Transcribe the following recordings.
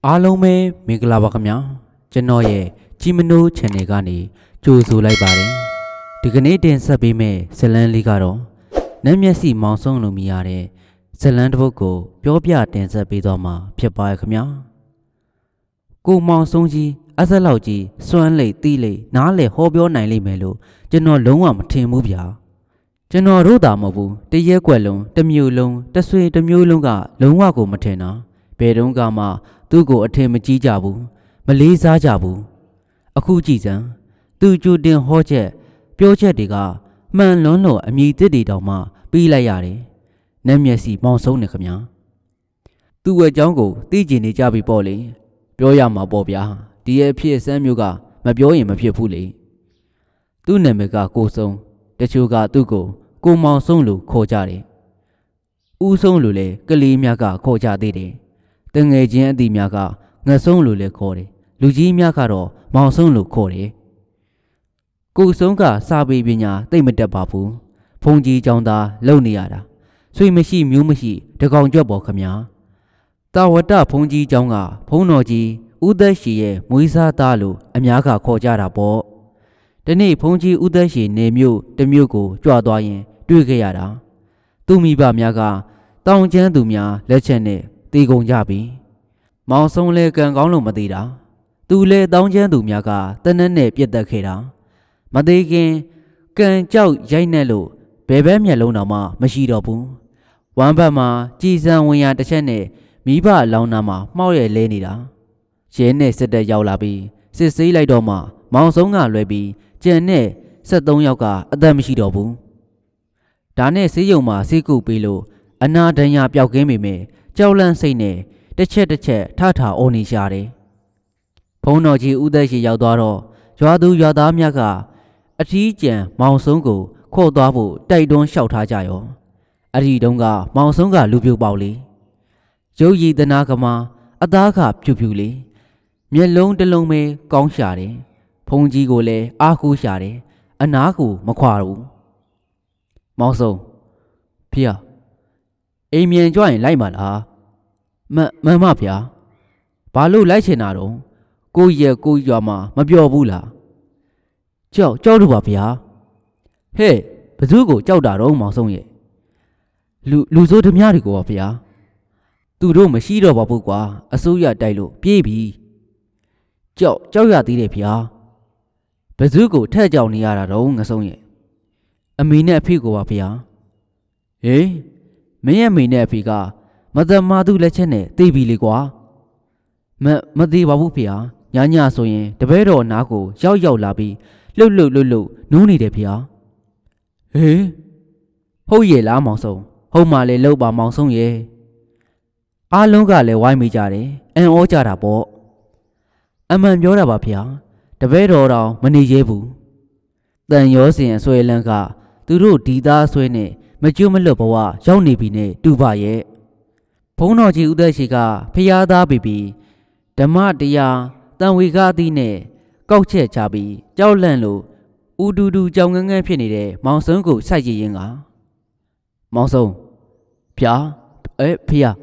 အားလုံးပဲမင်္ဂလာပါခင်ဗျာကျွန်တော်ရဲ့ကြီးမနိုး channel ကနေကြိုဆိုလိုက်ပါတယ်ဒီကနေ့တင်ဆက်ပေးမယ့်ဇလန်းလေးကတော့နတ်မျက်စိမောင်ဆုံးလို့မြည်ရတဲ့ဇလန်းတစ်ပုဒ်ကိုပြောပြတင်ဆက်ပေးတော့မှာဖြစ်ပါရဲ့ခင်ဗျာကိုမောင်ဆုံးကြီးအဆက်လောက်ကြီးစွမ်းလိတ်တီးလိတ်နားလေဟောပြောနိုင်လိမ့်မယ်လို့ကျွန်တော်လုံးဝမထင်ဘူးဗျာကျွန်တော်တို့သာမဟုတ်ဘူးတရက်ွက်လုံးတစ်မျိုးလုံးတစ်ဆွေတစ်မျိုးလုံးကလုံးဝကိုမထင်တာဘယ်တုန်းကမှသူ့ကိုအထင်မကြီးကြဘူးမလေးစားကြဘူးအခုကြည့်စမ်းသူကြိုတင်ဟောချက်ပြောချက်တွေကမှန်လွန်းလို့အမြည်တစ်တွေတောင်မှပြီးလိုက်ရတယ်နတ်မျက်စိမောင်ဆုံးနေခမညာသူ့ရဲ့အကြောင်းကိုသိကျင်နေကြပြီပေါ့လေပြောရမှာပေါ့ဗျာဒီရဲ့ဖြစ်စမ်းမျိုးကမပြောရင်မဖြစ်ဘူးလေသူ့နာမည်ကကိုဆုံးတချို့ကသူ့ကိုကိုမောင်ဆုံးလို့ခေါ်ကြတယ်ဦးဆုံးလို့လေကလေးများကခေါ်ကြသေးတယ်တငယ်ချင်းအသည်များကငှက်ဆုံးလို့လည်းခေါ်တယ်လူကြီးများကတော့မောင်ဆုံးလို့ခေါ်တယ်ကိုဆုံးကစာပေပညာသိမ့်မတက်ပါဘူးဘုံကြီးကျောင်းသားလုံနေရတာဆွေမရှိမျိုးမရှိတကောင်ကြွက်ပေါ်ခမညာတာဝတ္တဘုံကြီးကျောင်းကဘုံတော်ကြီးဦးသက်ရှိရဲ့မွေးစားသားလို့အများကခေါ်ကြတာပေါ့ဒီနေ့ဘုံကြီးဦးသက်ရှိနေမြို့တမြို့ကိုကြွသွားရင်တွေ့ခဲ့ရတာသူမိဘများကတောင်ကျမ်းသူများလက်ချက်နဲ့တေကုန်ကြပြီမောင်ဆုံးလဲကံကောင်းလို့မသေးတာသူလဲတောင်ကျမ်းသူများကတနက်နဲ့ပြက်တက်ခဲ့တာမသေးခင်ကံကြောက်ရိုက်နေလို့ဘယ်ဘက်မျက်လုံးတော့မှမရှိတော့ဘူးဝမ်းဘက်မှာကြည်စံဝင်ရတစ်ချက်နဲ့မိဘအလောင်းနာမှာမှောက်ရဲလဲနေတာရဲနဲ့စစ်တပ်ရောက်လာပြီးစစ်ဆေးလိုက်တော့မှမောင်ဆုံးကလွဲပြီးကြံနဲ့73ယောက်ကအသက်မရှိတော့ဘူးဒါနဲ့ဆေးရုံမှာဆေးကုပေးလို့အနာဒဏ်ရာပျောက်ကင်းပေမဲ့ကြောက်လန့်စိတ်နဲ့တစ်ချက်ထထအော်နေရှာတယ်ဘုံတော်ကြီးဦးသက်ရှိရောက်သွားတော့ရွာသူရွာသားများကအထီးကျန်မောင်ဆုံးကိုခေါ်သွားဖို့တိုက်တွန်းလျှောက်ထားကြရောအဲ့ဒီတုန်းကမောင်ဆုံးကလူပြိုပေါက်လေရုပ်ရည်တနာကမာအသားကဖြူဖြူလေးမျက်လုံးတစ်လုံးပဲကောင်းရှာတယ်ဘုံကြီးကိုလည်းအားကိုးရှာတယ်အနာကိုမခွာဘူးမောင်ဆုံးဖေအိမ်မြန်ကြွရင်လိုက်ပါလားမမဖေဘာလို့လိုက်ချင်တာတော့ကိုရဲ့ကိုရွာမှာမပြောဘူးလားကြောက်လို့ပါဗျာဟဲ့ဘသူကိုကြောက်တာတော့မောင်ဆုံးရဲ့လူဆိုးဓမြတွေကိုပါဗျာသူတို့မရှိတော့ပါဘူးကွာအစိုးရတိုက်လို့ပြေးပြီကြောက်ရသေးတယ်ဗျာဘသူကိုထက်ကြောင်နေရတာတော့ငဆုံးရဲ့အမေနဲ့အဖေကိုပါဗျာဟေးမင်းရဲ့အမေနဲ့အဖေကမသမာသူလက်ချက်နဲ့တေးပြီလေကွာမသေးပါဘူးဖေဟာညဆိုရင်တပည့်တော်နားကိုရောက်လာပြီးလှုပ်နူးနေတယ်ဖေဟာဟေးဟုတ်ရဲ့လားမောင်ဆုံးဟုတ်မှလည်းလှုပ်ပါမောင်ဆုံးရဲ့အားလုံးကလည်းဝိုင်းမိကြတယ်အံ့ဩကြတာပေါ့အမှန်ပြောတာပါဖေဟာတပည့်တော်တောင်မနေရဲဘူးတန်ရောစင်အဆွဲလန်းကသူတို့ဒီသားဆွဲနဲ့မကျွတ်မလွတ်ဘဝရောက်နေပြီနဲ့တူပါရဲ့ဘုန်းတော်ကြီးဦးသက်ရှိကဖျားသားပြီဓမ္မတရားတန်ဝေကားသီးနဲ့ကောက်ချက်ချပြီးကြောက်လန့်လို့ဦးတူကြောင်ငန်းဖြစ်နေတဲ့မောင်ဆုံးကိုစိုက်ကြည့်ရင်ကမောင်ဆုံးဖျားဖျား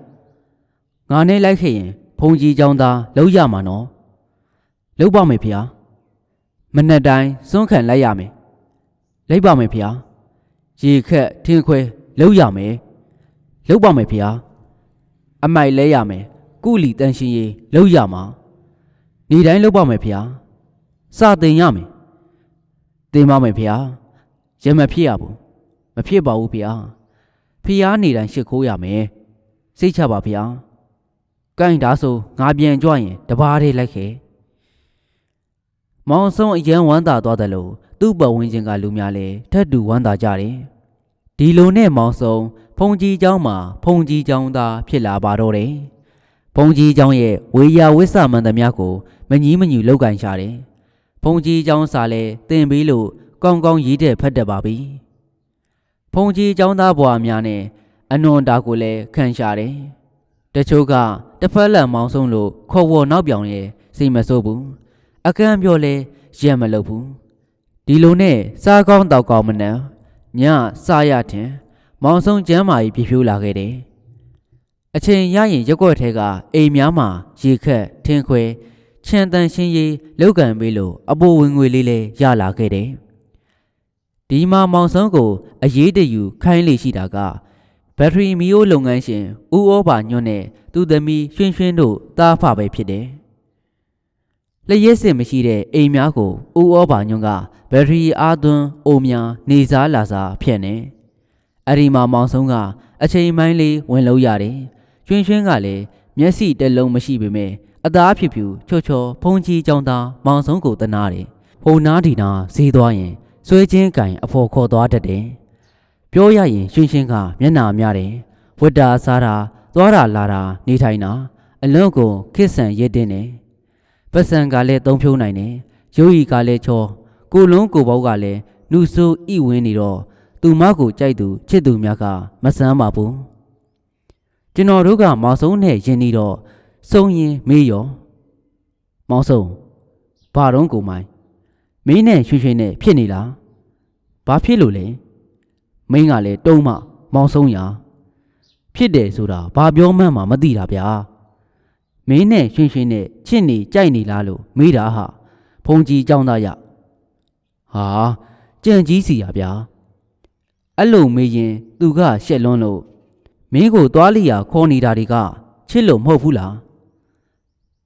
ငါနဲ့လိုက်ခဲ့ရင်ဘုံကြီးเจ้าသားလုံးရမှာနော်လုံးပါမယ်ဖျားမနဲ့တိုင်းစွန့်ခံလိုက်ရမယ်လိုက်ပါမယ်ဖျားရေခက်ထင်းခွဲလုံးရမယ်လုံးပါမယ်ဖျားအမိုက်လဲရမယ်ကုလီတန်ရှင်ရေးလုံးရမှာနေတိုင်းလုံးပါမယ်ဖျားစတင်ရမယ်တင်ပါမယ်ဖျားရမဖြစ်ရဘူးမဖြစ်ပါဘူးဖျားဖျားနေတိုင်းရှစ်ခိုးရမယ်စိတ်ချပါဖျားကိုင်းဒါဆိုငါပြန်ကြွရင်တပါးလေးလိုက်ခဲ့မောင်ဆုံးအရန်ဝမ်းသာသွားတယ်လို့သူ့ပတ်ဝန်းကျင်ကလူများလည်းထပ်တူဝမ်းသာကြတယ်ဒီလိုနဲ့မောင်ဆုံးဖုန်ကြီးเจ้าမှာဖုန်ကြီးเจ้าသားဖြစ်လာပါတော့တယ်ဖုန်ကြီးเจ้าရဲ့ဝေယဝိဆမန္တများကိုမညီမညူလောက်ကင်ရှာတယ်ဖုန်ကြီးเจ้าစာလဲတင်ပြီးလို့ကောင်းရေးတဲ့ဖတ်တတ်ပါပြီဖုန်ကြီးเจ้าသားဘွားများနဲ့အနွန်တာကိုလည်းခံရှာတယ်တချို့ကတစ်ဖက်လက်မောင်ဆုံးလို့ခေါ်ဝေါ်နောက်ပြောင်ရဲ့စိတ်မဆိုးဘူးအကန့်ပြောလဲရက်မလုပ်ဘူးဒီလိုနဲ့စားကောင်းတောက်ကောင်းမနှံညစားရထင်မောင်ဆုံးကျမ်းမာကြီးပြဖြိုးလာခဲ့တယ် အချိန်ရရင်ရက်ွက်ထဲကအိမ်များမှာရေခက်ထင်းခွဲချန်တန်ရှင်းရေးလောက်ကန်ပေးလို့အပိုဝင်ငွေလေးလည်းရလာခဲ့တယ်ဒီမှာမောင်ဆုံးကိုအရေးတယူခိုင်းလေရှိတာကဘက်ထရီမီယိုလုပ်ငန်းရှင်ဦးဩဘာညွန့်နဲ့သူ့သမီးရွှင်ရွှင်တို့သားဖပဲဖြစ်တယ်လျှက်စစ်မရှိတဲ့အိမ်များကိုဦးဩဘာညွန့်ကဘက်ထရီအားသွင်းအိုများနေစားလာစားဖြန့်နေအဲ့ဒီမှာမောင်ဆုံးကအချိန်မိုင်းလေးဝင်လို့ရတယ်ရွှင်ရွှင်ကလည်းမျက်စိတစ်လုံးမရှိပေမဲ့အသားဖြူဖြူချောချောဖုံးကြီးကြောင်းသားမောင်ဆုံးကိုတနာတယ်ဟိုနားဒီနာဈေးသွားရင်ဆွဲချင်းကင်အဖော်ခေါ်သွားတတ်တယ်ပြောရရင်ရွှင်ရွှင်ကမျက်နှာများတယ်ဝတ်တာစားတာသွားတာလာတာနေထိုင်တာအလုံးကိုခစ်ဆန်ရစ်တင်တယ်ပတ်စံကလည်းသုံးဖြုံးနိုင်တယ်ရုပ်ရည်ကလည်းချောကိုလုံးကိုပေါက်ကလည်းနှုတ်ဆိုးဤဝင်းနေတော့သူမကိုကြိုက်သူချစ်သူများကမဆန်းပါဘူးကျွန်တော်တို့ကမောင်ဆုံးနဲ့ယဉ်နေတော့စုံရင်မေးရောမောင်ဆုံးဘာတော့ကိုမိုင်းမင်းနဲ့ရွှေရွှေနဲ့ဖြစ်နေလားဘာဖြစ်လို့လဲမင်းကလည်းတုံးမမောင်ဆုံးရဖြစ်တယ်ဆိုတာဘာပြောမှန်းမှမသိတာဗျာမင်းနဲ့ရွှေရွှေနဲ့ချစ်နေကြိုက်နေလားလို့မေးတာဟာဖုန်ကြီးကြောင်းသားရဟာကြံကြီးစီရဗျာအဲ့လိုမေးရင်သူကရှက်လွန်းလို့မင်းကိုသွားလိရာခေါ်နေတာတွေကချစ်လို့မဟုတ်ဘူးလား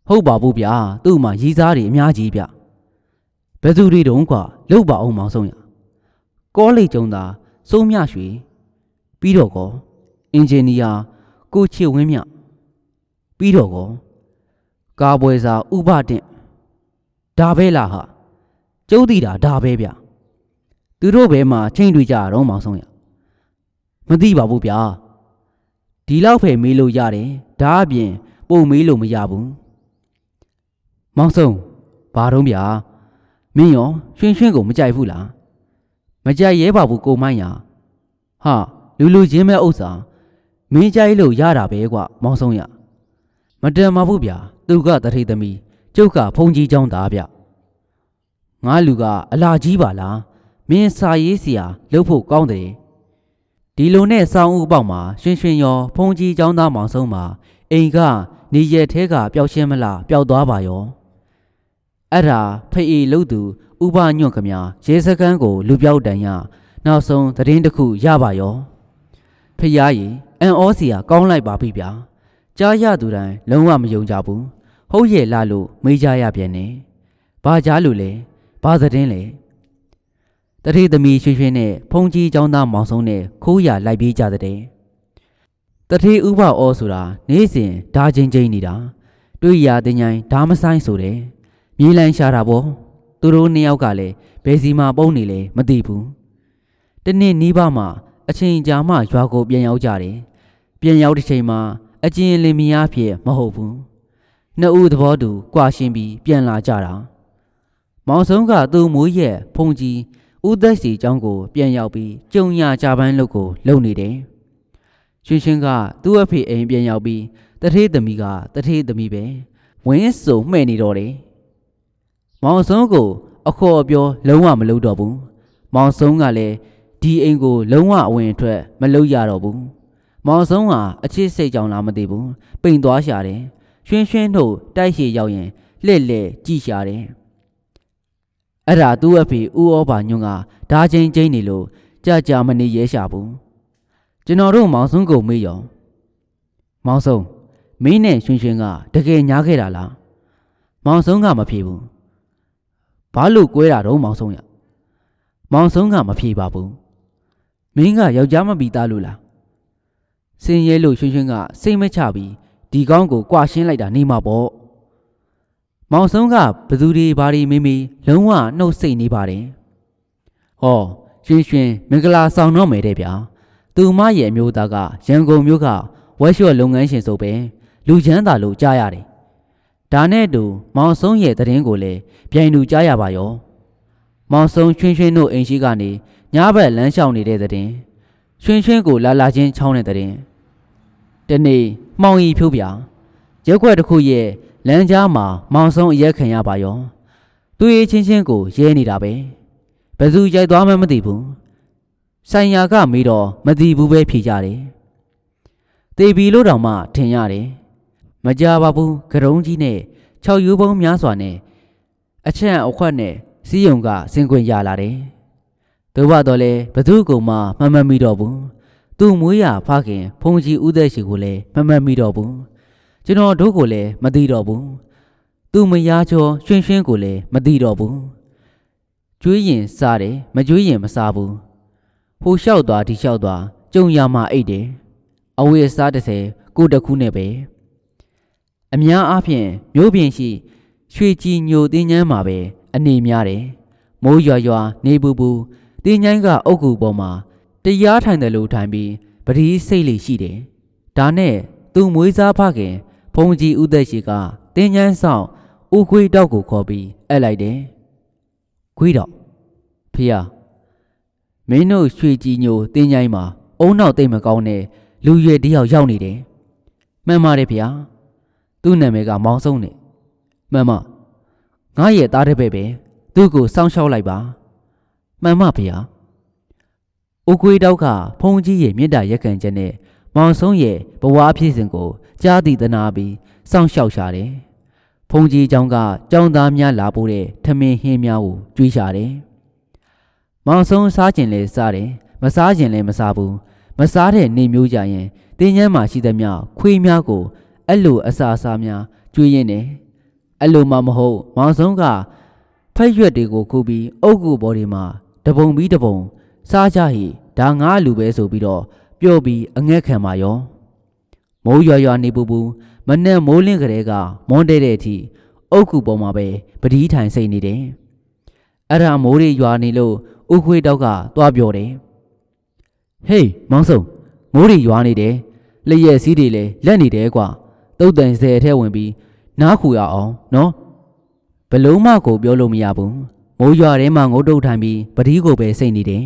ဟုတ်ပါဘူးဗျာသူ့မှာရီးစားတွေအများကြီးဗျဘယ်သူတွေတုံးကွာလှုပ်ပါအောင်မောင်ဆုံးရကောလိပ်ကျုံသာစိုးမြရွှေပြီးတော့ကောအင်ဂျင်နီယာကိုချစ်ဝင်းမြပြီးတော့ကောကားပွဲစားဥပတင့်ဒါပဲလားဟာကျုပ်သိတာဒါပဲဗျသူတို့ဘဲမှာချိန်တွေ့ကြတော့မောင်ဆုံးရမသိပါဘူးဗျာဒီလောက်ဖယ်မေးလို့ရတယ်ဒါအပြင်ပုံမေးလို့မရဘူးမောင်ဆုံးဘာတော့ဗျာမင်းရောရွှင်ရွှင်ကိုမကြိုက်ဘူးလားမကြိုက်ရဲပါဘူးကိုမိုင်းရဟာလူချင်းမဲ့ဥစ္စာမင်းကြိုက်လို့ရတာပဲကွမောင်ဆုံးရမတန်ပါဘူးဗျာသူကတထိတ်သမီးကျုပ်ကဖုန်ကြီးချောင်းသားဗျငါလူကအလာကြီးပါလားမင်းစာရေးစရာလုပ်ဖို့ကောင်းတယ်ဒီလိုနဲ့စောင်းဥပေါက်မှာရွှင်ရွှင်ရောဖုန်ကြီးချောင်းသားမောင်ဆုံးမှာအိမ်ကနေရက်ထဲကပျောက်ရှင်းမလားပျောက်သွားပါရောအဲ့ဒါဖေးလှုပ်သူဥပညွန့်ခမရဲစခန်းကိုလူပြောက်တန်ရနောက်ဆုံးသတင်းတစ်ခုရပါရောဖျားရီအန်ဩစီယာကောင်းလိုက်ပါပြီဗျာကြားရသူတိုင်းလုံးဝမယုံကြဘူးဟုတ်ရဲ့လားလို့မေးကြရပြန်နေဘာကြားလို့လဲဘာသတင်းလဲတတိသမီးရွှေရွှေနဲ့ဖုန်ကြီးចောင်းသားမောင်ဆုံးနဲ့ခိုးရလိုက်ပြေးကြတဲ့တတိဥပဩဆိုတာနေ့စဉ်ဓာချင်းချင်းနေတာတွေ့ရတဲ့ညိုင်းဓာမဆိုင်ဆိုတယ်မြေလန်းရှာတာပေါ့သူတို့နှစ်ယောက်ကလည်းဘယ်စီမှာပုံနေလဲမသိဘူးတနေ့နီးပါးမှအချိန်ကြာမှရွာကိုပြန်ရောက်ကြတယ်ပြန်ရောက်တဲ့ချိန်မှာအကျဉ်းလင်မယားဖြစ်မဟုတ်ဘူးနှစ်ဦးသဘောတူကြွားရှင်းပြီးပြန်လာကြတာမောင်ဆုံးကသူ့မိုးရဲ့ဖုန်ကြီးဦးသက်စီကျောင်းကိုပြန်ရောက်ပြီးကြုံရကြပန်းလုပ်ကိုလုပ်နေတယ်ရွှင်ရွှင်ကသူ့အဖေအိမ်ပြန်ရောက်ပြီးတထေးသမီးကတထေးသမီးပဲဝင်းစုံမှဲ့နေတော့တယ်မောင်ဆုံးကိုအခေါ်အပြောလုံးဝမလုပ်တော့ဘူးမောင်ဆုံးကလည်းဒီအိမ်ကိုလုံးဝအဝင်အထွက်မလုပ်ရတော့ဘူးမောင်ဆုံးဟာအချစ်စိတ်ကြောင်လားမသိဘူးပိန်သွားရှာတယ်ရွှင်ရွှင်တို့တိုက်ရှည်ရောက်ရင်လှဲ့လှဲ့ကြည့်ရှာတယ်အဲ့ဒါသူ့အဖေဦးဩဘာညွန့်ကဓာချင်းချင်းနေလို့ကြာမနေရဲရှာဘူးကျွန်တော်တို့မောင်ဆုံးကိုမေးရောမောင်ဆုံးမင်းနဲ့ရွှင်ရွှင်ကတကယ်ညားခဲ့တာလားမောင်ဆုံးကမဖြေဘူးဘာလို့ကွဲတာတော့မောင်ဆုံးရမောင်ဆုံးကမဖြေပါဘူးမင်းကယောက်ျားမပြီးသားလို့လားစင်ရဲလို့ရွှင်ရွှင်ကစိတ်မချပြီးဒီကောင်းကိုကြွားရှင်းလိုက်တာနေမှာပေါ့မောင်ဆုံးကဘသူတွေဘာတွေမေးမေးလုံးဝနှုတ်ဆိတ်နေပါတယ်ဟောရွှင်ရွှင်မင်္ဂလာဆောင်တော့မယ်တဲ့ဗျာသူမရဲ့အမျိုးသားကရန်ကုန်မြို့ကဝက်လျှော့လုပ်ငန်းရှင်ဆိုပဲလူချမ်းသာလို့ကြားရတယ်ဒါနဲ့တူမောင်ဆုံးရဲ့သတင်းကိုလည်းပြိုင်တူကြားရပါရောမောင်ဆုံးရွှင်ရွှင်တို့အိမ်ရှိကနေညဘက်လမ်းလျှောက်နေတဲ့သတင်းရွှင်ရွှင်ကိုလာချင်းချောင်းတဲ့သတင်းတနေ့မှောင်ရီဖြိုးပြရက်ွက်တစ်ခုရဲ့လမ်းကြားမှာမောင်ဆုံးအရက်ခံရပါရောသူရဲ့ချင်းကိုရဲနေတာပဲဘယ်သူရိုက်သွားမှမသိဘူးဆိုင်ရာကမေးတော့မသိဘူးပဲဖြေကြတယ် သေပြီလို့တောင်မှထင်ရတယ်မကြပါဘူးကရုံးကြီးနဲ့6ရိုးပုံးများစွာနဲ့အချမ်းအခွက်နဲ့စီးရုံကဆင်ခွင့်ရလာတယ်သို့တော့လည်းဘသူကောင်မှမမှတ်မိတော့ဘူးသူ့မွေးရဖခင်ဖုန်ကြီးဦးသက်ရှိကိုလည်းမမှတ်မိတော့ဘူးကျွန်တော်တို့ကိုလည်းမသိတော့ဘူးသူ့မယားချောရွှင်ရွှင်ကိုလည်းမသိတော့ဘူးကျွေးရင်စားတယ်မကျွေးရင်မစားဘူးဟိုလျှောက်သွားဒီလျှောက်သွားကြုံရမှအိတ်တယ်အဝေးစား30ကိုတခုနဲ့ပဲအများအားဖြင့်မျိုးပြင်ရှိရွှေကြည်ညိုတင်းချမ်းမှာပဲအနေများတယ်မိုးရွာရွာနေပူပူတင်းချမ်းကအုတ်ကူပေါ်မှာတရားထိုင်တယ်လို့ထိုင်ပြီးပတိစိတ်လေးရှိတယ်ဒါနဲ့သူ့မွေးစားဖခင်ဖုန်ကြီးဦးသက်ရှိကတင်းချမ်းဆောင်ဦးခွေးတောက်ကိုခေါ်ပြီးအပ်လိုက်တယ်ခွေးတောက်ဖေဟာမင်းတို့ရွှေကြည်ညိုတင်းချမ်းမှာအုံနောက်တိတ်မကောင်းတဲ့လူရွယ်တယောက်ရောက်နေတယ်မှန်ပါတယ်ဖေဟာသူ့နာမည်ကမောင်ဆုံးနဲ့မှန်မငါရဲ့သားတစ်ပည့်ပဲသူ့ကိုစောင့်ရှောက်လိုက်ပါမှန်မဖေဟာဦးခွေးတောက်ကဖုန်ကြီးရဲ့မေတ္တာရက်ခံချက်နဲ့မောင်ဆုံးရဲ့ဘဝအဖြစ်စဉ်ကိုကြားသိသနာပြီးစောင့်ရှောက်ရှာတယ်ဖုန်ကြီးကျောင်းကကျောင်းသားများလာပို့တဲ့ထမင်းဟင်းများကိုကြွေးရှာတယ်မောင်ဆုံးစားခြင်းလဲစားတယ်မစားခြင်းလဲမစားဘူးမစားတဲ့နေမျိုးကြရင်တင်းချမ်းမှာရှိသမျှခွေးများကိုအဲ့လိုအစာစားများကျွေးရင်းတယ်အဲ့လိုမှမဟုတ်မောင်ဆုံးကဖက်ရွက်တွေကိုခုပြီးအုတ်ကူပေါ်တွေမှာတပုံပြီးတပုံစားကြဟိဒါငါလူပဲဆိုပြီးတော့ပြော့ပြီးအငဲ့ခံပါရောမိုးရွာရွာနေပူပူမနဲ့မိုးလင်းကလေးကမွန်းတဲ့တဲ့အထိအုတ်ကူပေါ်မှာပဲပတိထိုင်စိတ်နေတယ်အဲ့ဒါမိုးတွေရွာနေလို့ဥခွေးတောက်ကသွားပြောတယ်ဟေးမောင်ဆုံးမိုးတွေရွာနေတယ်လျက်စီးတွေလည်းလက်နေတယ်ကွာတုတ်တန်ဆယ်ထဲဝင်ပြီးနားခူရအောင်နော်ဘလုံးမကိုပြောလို့မရဘူးမိုးရွာထဲမှာငုတ်တုတ်ထိုင်ပြီးပတိကိုပဲစိတ်နေတယ်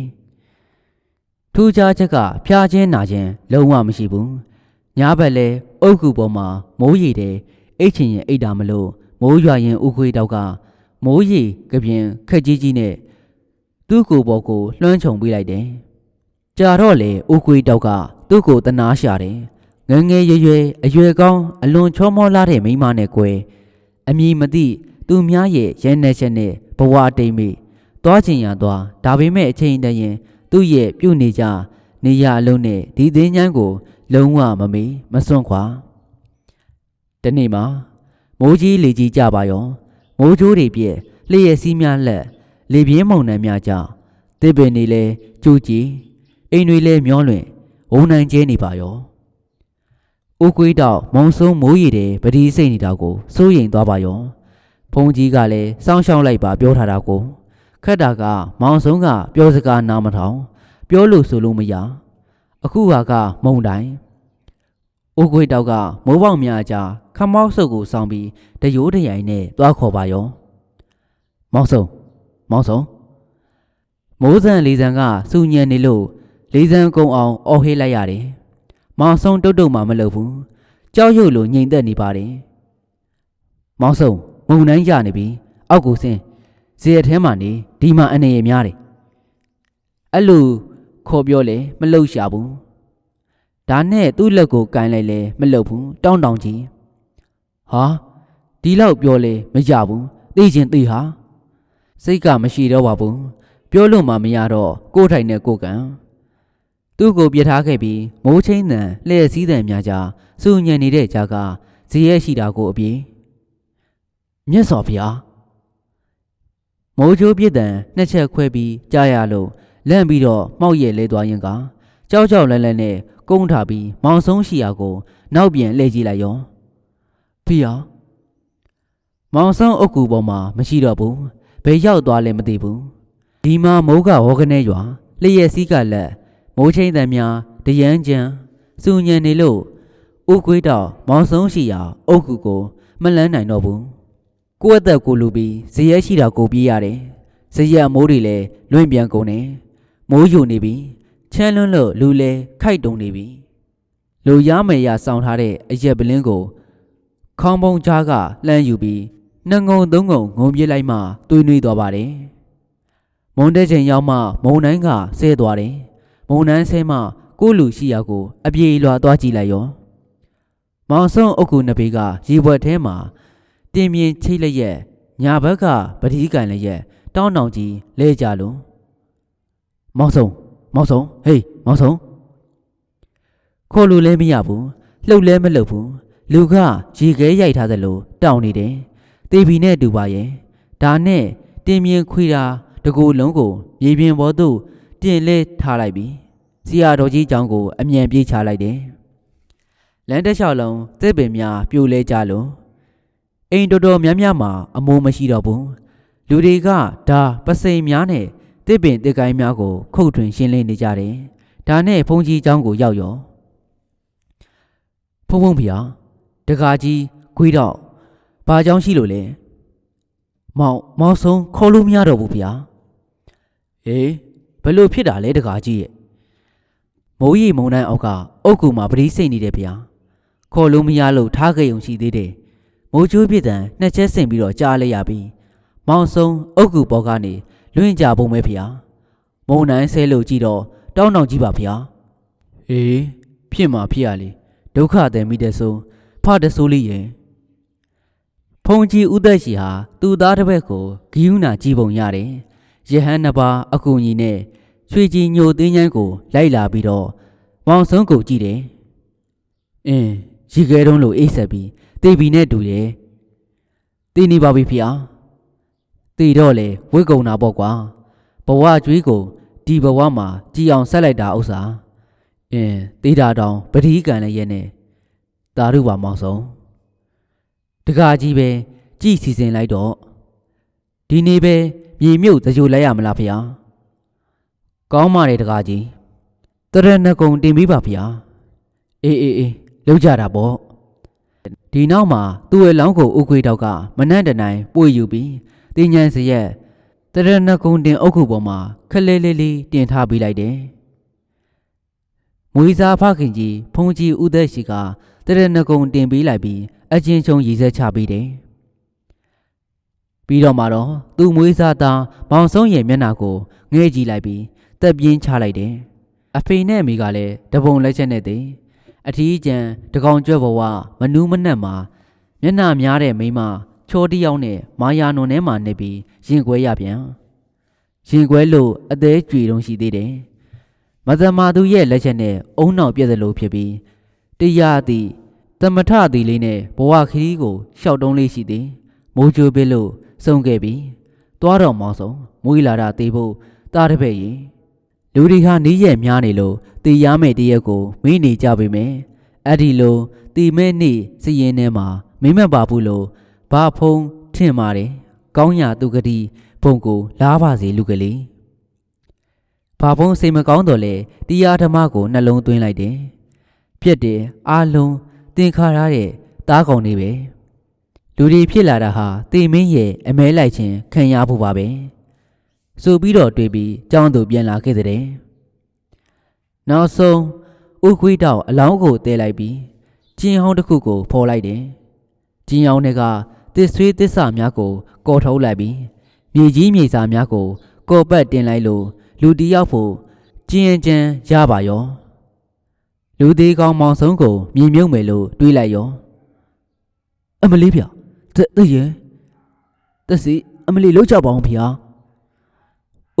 ထူးခြားချက်ကဖျားခြင်းနာခြင်းလုံးဝမရှိဘူးညာဘက်လဲအုတ်ကူပေါ်မှာမိုးရီတဲ့အိတ်ချင်ရင်အိတ်တာမလို့မိုးရွာရင်ဥခွေးတောက်ကမိုးရီကပြင်ခက်ကြီးကြီးနဲ့သူ့ကိုယ်ပေါ်ကိုလွှမ်းခြုံပေးလိုက်တယ်ကြာတော့လေဥခွေးတောက်ကသူ့ကိုတနာရှာတယ်ငငယ်ရွယ်ရွယ်အရွယ်ကောင်းအလွန်ချောမောလာတဲ့မိန်းမနဲ့ကွယ်အမည်မသိသူများရဲ့ရဲနှက်ချက်နဲ့ဘဝတိမ်မိသွားချင်ရသွားဒါပေမဲ့အချိန်တည်းရင်သူ့ရဲ့ပြုတ်နေကြနေရအလုံးနဲ့ဒီသင်းချမ်းကိုလုံးဝမမေ့မစွန့်ခွာတနေ့မှာမိုးကြီးလေကြီးကြပါရောမိုးကြိုးတွေပြည့်လျှက်စီးများလက်လေပြင်းမုန်နှံများကြတစ်ပင်တွေလဲကျူးကြည်အိမ်တွေလဲမျောလွင့်ဝုံနိုင်ကျဲနေပါရောဦးကွေးတောက်မုံဆုံးမိုးရည်တဲ့ပတိစိတ်နေတာကိုစိုးရိမ်သွားပါရောဖုန်ကြီးကလည်းစောင်းရှောင်းလိုက်ပါပြောထားတာကိုခက်တာကမောင်ဆုံးကပြောစကားနားမထောင်ပြောလို့ဆိုလို့မရအခုကမုံတိုင်းဦးခွေးတောက်ကမိုးပေါက်များကြားခမောက်စုပ်ကိုစောင်းပြီးတရိုးတရိုင်နဲ့သွားခေါ်ပါရောမောင်ဆုံးမိုးစံလေးစံကစူညံနေလို့လေးစံကုံအောင်အော်ဟေးလိုက်ရတယ်မောင်ဆုံးတုတ်မှမလုပ်ဘူးကြောက်ရွံ့လို့ငြိမ်သက်နေပါတယ်မောင်ဆုံးမုံတိုင်းကြနေပြီအောက်ကိုဆင်းဇေယျထဲမှာနေဒီမှာအနေရများတယ်အဲ့လိုခေါ်ပြောလေမလှုပ်ရှားဘူးဒါနဲ့သူ့လက်ကိုကင်လိုက်လေမလှုပ်ဘူးတောင်းကြီးဟာဒီလောက်ပြောလေမရဘူးသိချင်းသိဟာစိတ်ကမရှိတော့ပါဘူးပြောလို့မှမရတော့ကိုယ်ထိုင်နဲ့ကိုယ်ကံသူ့ကိုပြထားခဲ့ပြီးမိုးချင်းတန်လျှက်စည်းတန်များကြားစူညံနေတဲ့ကြားကဇေယျရှိတာကိုအပြေးမြတ်စွာဘုရားမိုးကြိုးပြစ်တန်နှစ်ချက်ခွဲပြီးကြားရလို့လန့်ပြီးတော့မှောက်ရဲလဲသွားရင်ကကြောက်ကြောက်လန့်လန့်နဲ့ကုန်းထားပြီးမောင်ဆုံးရှိရာကိုနောက်ပြန်လှည့်ကြည့်လိုက်ရောဖေဟာမောင်ဆုံးအုတ်ကူပေါ်မှာမရှိတော့ဘူးဘယ်ရောက်သွားလဲမသိဘူးဒီမှာမိုးကဝေါကနေရွာလျှက်စီးကလက်မိုးချင်းတန်များတရမ်းကြံစူညံနေလို့ဥကွေးတောက်မောင်ဆုံးရှိရာအုတ်ကူကိုမလန်းနိုင်တော့ဘူးကိုယ့်အသက်ကိုလူပြီးဇေယျရှိတာကိုပြေးရတယ်ဇေယျမိုးတွေလည်းလွင့်ပြန်ကုန်တယ်မိုးယိုနေပြီချမ်းလွန်းလို့လူလဲခိုက်တုံနေပြီလူရမယ်ရစောင်းထားတဲ့အရက်ပလင်းကိုခေါင်းပုံးကြားကလှမ်းယူပြီးနှစ်ငုံသုံးငုံငုံပြစ်လိုက်မှတွေးနှွေးသွားပါတယ်မုံတဲ့ချိန်ရောက်မှမုံတိုင်းကဆဲသွားတယ်မုံနှမ်းဆဲမှကိုလူရှိရာကိုအပြေလွာသွားကြည့်လိုက်ရော မောင်ဆုံးအုတ်ကူနှစ်ပေကရေဘွက်ထဲမှာတင်မြင်ချိတ်လက်ရက်ညာဘက်ကပတိကန်လက်ရက်တောင်းတောင်ကြီးလဲကြလို့မောင်ဆုံးဟေးမောင်ဆုံးခေါ်လို့လည်းမရဘူးလှုပ်လည်းမလှုပ်ဘူးလူကရေခဲရိုက်ထားသလိုတောင်းနေတယ်တေဘီနဲ့တူပါရဲ့ဒါနဲ့တင်မြင်ခွေတာတကူလုံးကိုမြေပြင်ပေါ်သို့တင်လဲထားလိုက်ပြီဆရာတော်ကြီးကျောင်းကိုအမြန်ပြေးချလိုက်တယ်လမ်းတစ်လျှောက်လုံးသစ်ပင်များပြိုလဲကြလို့အိမ်တော်များများမှာအမိုးမရှိတော့ဘူးလူတွေကဒါပစိန်များနဲ့တစ်ပင်တစ်ကိုင်းများကိုခုတ်ထွင်ရှင်းလင်းနေကြတယ်ဒါနဲ့ဘုန်းကြီးကျောင်းကိုရောက်ရောဖုံဖေတကားကြီးခွေးတော့ဘာကြောင့်ရှိလို့လဲမောင်ဆုံးခေါ်လို့မရတော့ဘူးဗျာအေးဘယ်လိုဖြစ်တာလဲတကားကြီးရဲ့မိုးရီမုံတိုင်းအောက်ကအုတ်ကူမှာပရိစိတ်နေတယ်ဗျာခေါ်လို့မရလို့ထားကြုံရှိသေးတယ်မိုးချိုးပြစ်တန်နှစ်ချက်ဆင်ပြီးတော့ကြားလိုက်ရပြီမောင်ဆုံးအုတ်ကူပေါ်ကနေလွင့်ကြပုံပဲဗျာမုံတိုင်းဆဲလို့ကြည့်တော့တောင်းတောင်ကြီးပါဗျာအေးဖြစ်မှာဖြစ်ရလေဒုက္ခတယ်မိတဲ့ဆိုဖတ်တဆိုးလေးရဲ့ဖုန်ကြီးဥသက်ရှိဟာသူ့သားတစ်ဘက်ကိုဂီယူနာကြည့်ပုံရတယ်ရဟန်းနှစ်ပါးအကူကြီးနဲ့ရွှေကြီးညိုသိန်းချမ်းကိုလိုက်လာပြီးတော့မောင်ဆုံးကိုကြည့်တယ်ရီခဲတုံးလို့အိတ်ဆက်ပြီးတေဘီနဲ့တူတယ်တည်နေပါပြီဖေ။တည်တော့လေဝိကုံနာပေါ့ကွာဘဝကျွေးကိုဒီဘဝမှာကြည်အောင်ဆက်လိုက်တာဥစ္စာတေးတာတောင်ပတိကန်လည်းရဲ့နဲ့တာရုပါမောင်ဆုံးတကားကြီးပဲကြည်စီစဉ်လိုက်တော့ဒီနေ့ပဲမြေမြုပ်တကြိုလိုက်ရမလားဖေ။ကောင်းပါလေတကားကြီးတရဏဂုံတင်ပြီးပါဖေ။အေးလောက်ကြတာပေါ့ဒီနောက်မှာသူ့ရဲ့လောင်းကိုဥခွေးတောက်ကမနှံ့တနိုင်ပွေယူပြီးတင်ញံစရက်တရဏဂုံတင်အုတ်ခုပေါ်မှာခလဲလေးလေးတင်ထားပေးလိုက်တယ်မွေးစားဖခင်ကြီးဖုန်ကြီးဥသက်ရှိကတရဏဂုံတင်ပေးလိုက်ပြီးအချင်းချုံရည်စက်ချပေးတယ်ပြီးတော့မှတော့သူ့မွေးစားသားမောင်ဆုံးရဲ့မျက်နှာကိုငဲ့ကြည့်လိုက်ပြီးတက်ပြင်းချလိုက်တယ်အဖေနဲ့အမေကလည်းတပုံလက်ချက်နဲ့တည်းအထီးကျန်တကောင်ကျွဲ့ဘဝမနူးမနှက်မှာမျက်နှာများတဲ့မိမချောတယောက်နဲ့မာယာနွန်ထဲမှာနေပြီးရင်ခွဲရပြန်ရင်ခွဲလို့အသေးကြွေတုံးရှိသေးတယ်မသမာသူရဲ့လက်ချက်နဲ့အုံနောက်ပြက်သလိုဖြစ်ပြီးတရားသည်သမထသည်လေးနဲ့ဘဝခရီးကိုရှောက်တုံးလေးရှိသည်မိုးကြိုးပစ်လို့စုံခဲ့ပြီးသွားတော်မောင်ဆုံးမွေးလာတာသေးဖို့တားတစ်ဖက်ရီလူတွေဟာနီးရက်များနေလို့တီရမယ်တရက်ကိုမိနေကြပေမယ်အဲ့ဒီလိုတီမဲနေ့စည်ရင်ထဲမှာမင်းမပါဘူးလို့ဘာဖုံးထင်ပါတယ်ကောင်းရာသူကတိဘုံကိုလားပါစေလူကလေးဘာဖုံးစိတ်မကောင်းတော့လေတရားဓမ္မကိုနှလုံးသွင်းလိုက်တယ်ပြက်တယ်အားလုံးသင်္ခါရတဲ့တားကောင်တွေပဲလူတွေဖြစ်လာတာဟာတေမင်းရဲ့အမဲလိုက်ခြင်းခံရဖို့ပါပဲဆိုပြီးတော့တွေ့ပြီးကျောင်းသူပြန်လာခဲ့တဲ့နောက်ဆုံးဥခွေးတောက်အလောင်းကိုတဲလိုက်ပြီးကျင်းဟောင်းတစ်ခုကိုဖော်လိုက်တယ်ကျင်းဟောင်းတွေကသစ်ဆွေးသစ္စာများကိုကော်ထုတ်လိုက်ပြီးမြေကြီးမြေစာများကိုကော်ပတ်တင်လိုက်လို့လူတယောက်ဖို့ကျင်းကျန်းရပါရောလူသေးကောင်းမောင်ဆုံးကိုမြေမြုပ်မယ်လို့တွေးလိုက်ရောအမလေးဗျတဲ့ရဲ့တက်စီအမလေးလောက်ကြပါအောင်ဗျာ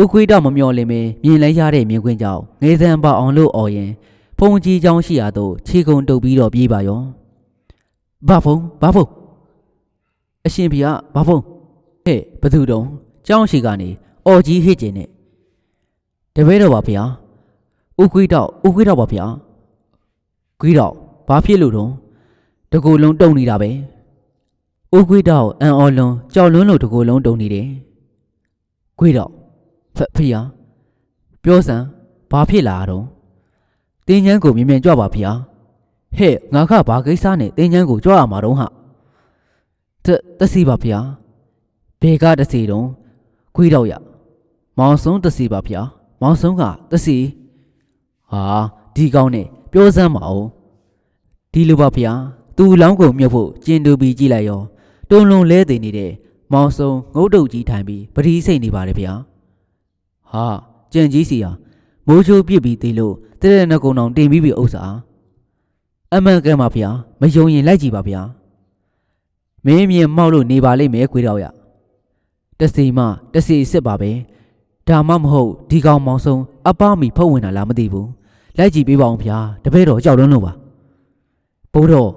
ဥခွေးတော့မမျော်လင့်မင်းမြင်လဲရတဲ့မြင်ကွင်းကြောင့်ငေးစံပေါအောင်လို့អော်ရင်ဖုန်ကြီးချောင်းရှိရာသို့ခြေကုံတုပ်ပြီးတော့ပြေးပါရောဘာဖုန်အရှင်ဖေဘာဖုန်ဟဲ့ဘသူတုံးကျောင်းရှိကနေအော်ကြီးဟစ်ကျင်နဲ့တပည့်တော်ပါဗျာဥခွေးတော့ပါဗျာခွေးတော့ဘာဖြစ်လို့တုံးတကူလုံးတုံနေတာပဲဥခွေးတော့အန်အော်လွန်ကြောက်လွန်းလို့တကူလုံးတုံနေတယ်ခွေးတော့ဖေပြောစမ်းဘာဖြစ်လာတော့တင်းချမ်းကိုမြင်မြင်ကြွပါဖေဟဲ့ငါကဘာကိစ္စနဲ့တင်းချမ်းကိုကြွရမှာတော့ဟာတစီပါဖေဘယ်ကတစီတော့ခွေးတော့ရမောင်ဆုံးတစီပါဖေမောင်ဆုံးကတစီဟာဒီကောင်းနဲ့ပြောစမ်းမအောင်ဒီလိုပါဖေသူ့လောင်းကိုမြုပ်ဖို့ကျင်တူပြီးကြည့်လိုက်ရောတုံလုံးလဲတည်နေတဲ့မောင်ဆုံးငုတ်တုတ်ကြီးထိုင်ပြီးပတိစိတ်နေပါတယ်ဖေဟာကြံကြီးစီဟာမိုးချိုးပြစ်ပြီးသေးလို့တဲ့တဲ့နှကုံတော်တင်ပြီးပြီဥစ္စာ အမှန်ကန်ပါဗျာမယုံရင်လိုက်ကြည့်ပါဗျာမင်းမြင်မောက်လို့နေပါလိမ့်မယ်ခွေးတော်ရတစီမတစီစစ်ပါပဲဒါမှမဟုတ်ဒီကောင်မောင်ဆုံးအပမီဖုတ်ဝင်တာလားမသိဘူးလိုက်ကြည့်ပေးပါအောင်ဗျာတပည့်တော်ကြောက်လွန်းလို့ပါဘိုးတော်